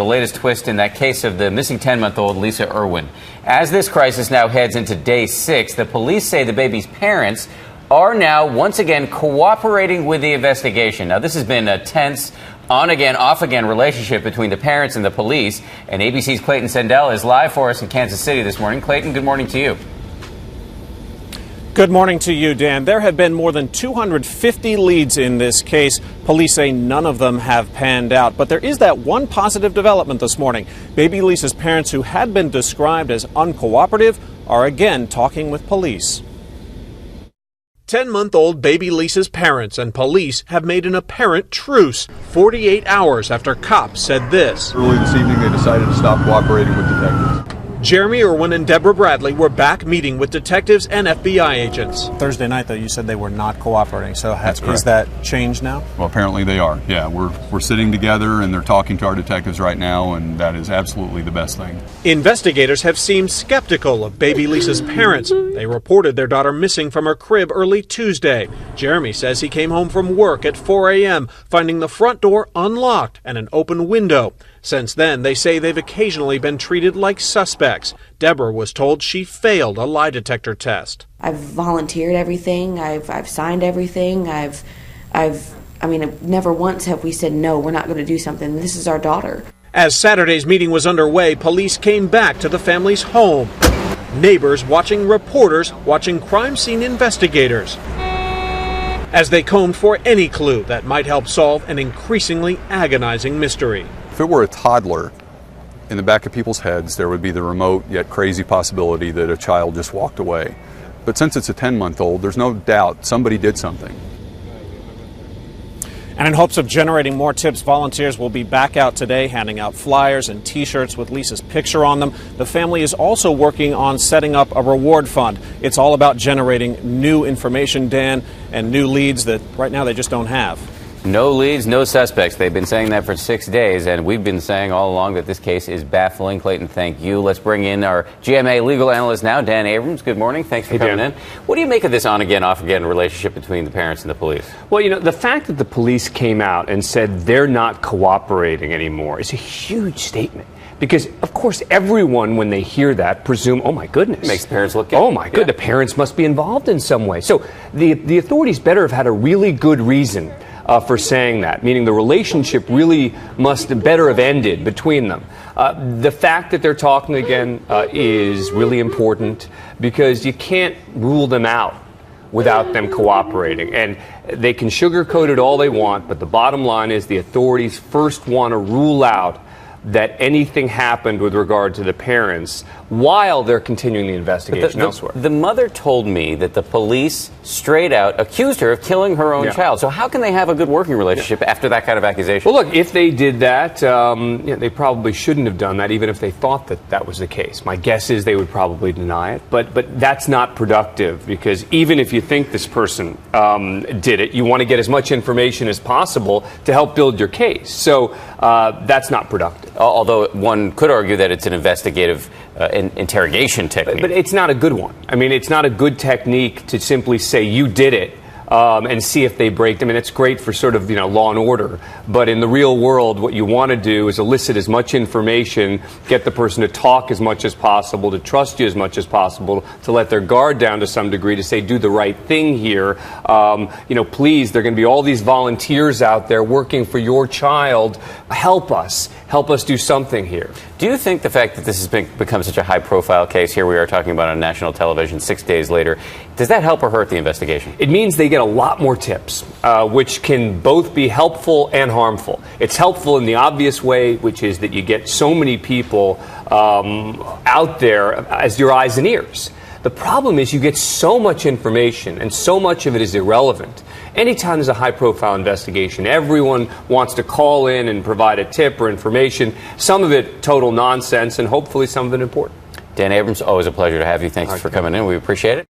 The latest twist in that case of the missing 10-month-old Lisa Irwin. As this crisis now heads into day 6, the police say the baby's parents are now once again cooperating with the investigation. Now, this has been a tense, on-again, off-again relationship between the parents and the police. And ABC's Clayton Sendell is live for us in Kansas City this morning. Clayton, good morning to you. Good morning to you, Dan. There have been more than 250 leads in this case. Police say none of them have panned out. But there is that one positive development this morning. Baby Lisa's parents, who had been described as uncooperative, are again talking with police. 10-month-old baby Lisa's parents and police have made an apparent truce 48 hours after cops said this. Early this evening, they decided to stop cooperating with detectives. Jeremy Irwin and Deborah Bradley were back meeting with detectives and FBI agents. Thursday night, though, you said they were not cooperating. So is that changed now? Well, apparently they are. Yeah, we're sitting together and they're talking to our detectives right now, and that is absolutely the best thing. Investigators have seemed skeptical of baby Lisa's parents. They reported their daughter missing from her crib early Tuesday. Jeremy says he came home from work at 4 a.m., finding the front door unlocked and an open window. Since then, they say they've occasionally been treated like suspects. Deborah was told she failed a lie detector test. I've volunteered everything. I've signed everything. Never once have we said, no, we're not going to do something. This is our daughter. As Saturday's meeting was underway, police came back to the family's home. Neighbors watching reporters, watching crime scene investigators, as they combed for any clue that might help solve an increasingly agonizing mystery. If it were a toddler, in the back of people's heads, there would be the remote yet crazy possibility that a child just walked away. But since it's a 10-month-old, there's no doubt somebody did something. And in hopes of generating more tips, volunteers will be back out today handing out flyers and T-shirts with Lisa's picture on them. The family is also working on setting up a reward fund. It's all about generating new information, Dan, and new leads that right now they just don't have. No leads, no suspects. They've been saying that for 6 days, and we've been saying all along that this case is baffling. Clayton, thank you. Let's bring in our GMA legal analyst now, Dan Abrams. Good morning. Thanks for coming in. What do you make of this on-again, off-again relationship between the parents and the police? Well, the fact that the police came out and said they're not cooperating anymore is a huge statement. Because, of course, everyone, when they hear that, presume, oh, my goodness. Makes the parents look good. Oh, my goodness, the parents must be involved in some way. So the authorities better have had a really good reason for saying that, meaning the relationship really must better have ended between them. The fact that they're talking again is really important because you can't rule them out without them cooperating. And they can sugarcoat it all they want, but the bottom line is the authorities first want to rule out that anything happened with regard to the parents while they're continuing the investigation elsewhere. The mother told me that the police straight out accused her of killing her own child. So how can they have a good working relationship after that kind of accusation? Well, look, if they did that, they probably shouldn't have done that, even if they thought that that was the case. My guess is they would probably deny it, but that's not productive, because even if you think this person did it, you want to get as much information as possible to help build your case. So that's not productive. Although one could argue that it's an investigative interrogation technique. But it's not a good one. I mean, it's not a good technique to simply say you did it and see if they break. I mean, it's great for sort of, law and order. But in the real world, what you want to do is elicit as much information, get the person to talk as much as possible, to trust you as much as possible, to let their guard down to some degree, to say, do the right thing here. Please, there are going to be all these volunteers out there working for your child. Help us do something here. Do you think the fact that this has become such a high-profile case, here we are talking about on national television 6 days later, does that help or hurt the investigation? It means they get a lot more tips, which can both be helpful and harmful. It's helpful in the obvious way, which is that you get so many people out there as your eyes and ears. The problem is you get so much information, and so much of it is irrelevant. Anytime there's a high-profile investigation, everyone wants to call in and provide a tip or information. Some of it total nonsense, and hopefully some of it important. Dan Abrams, always a pleasure to have you. Thanks for coming in. We appreciate it.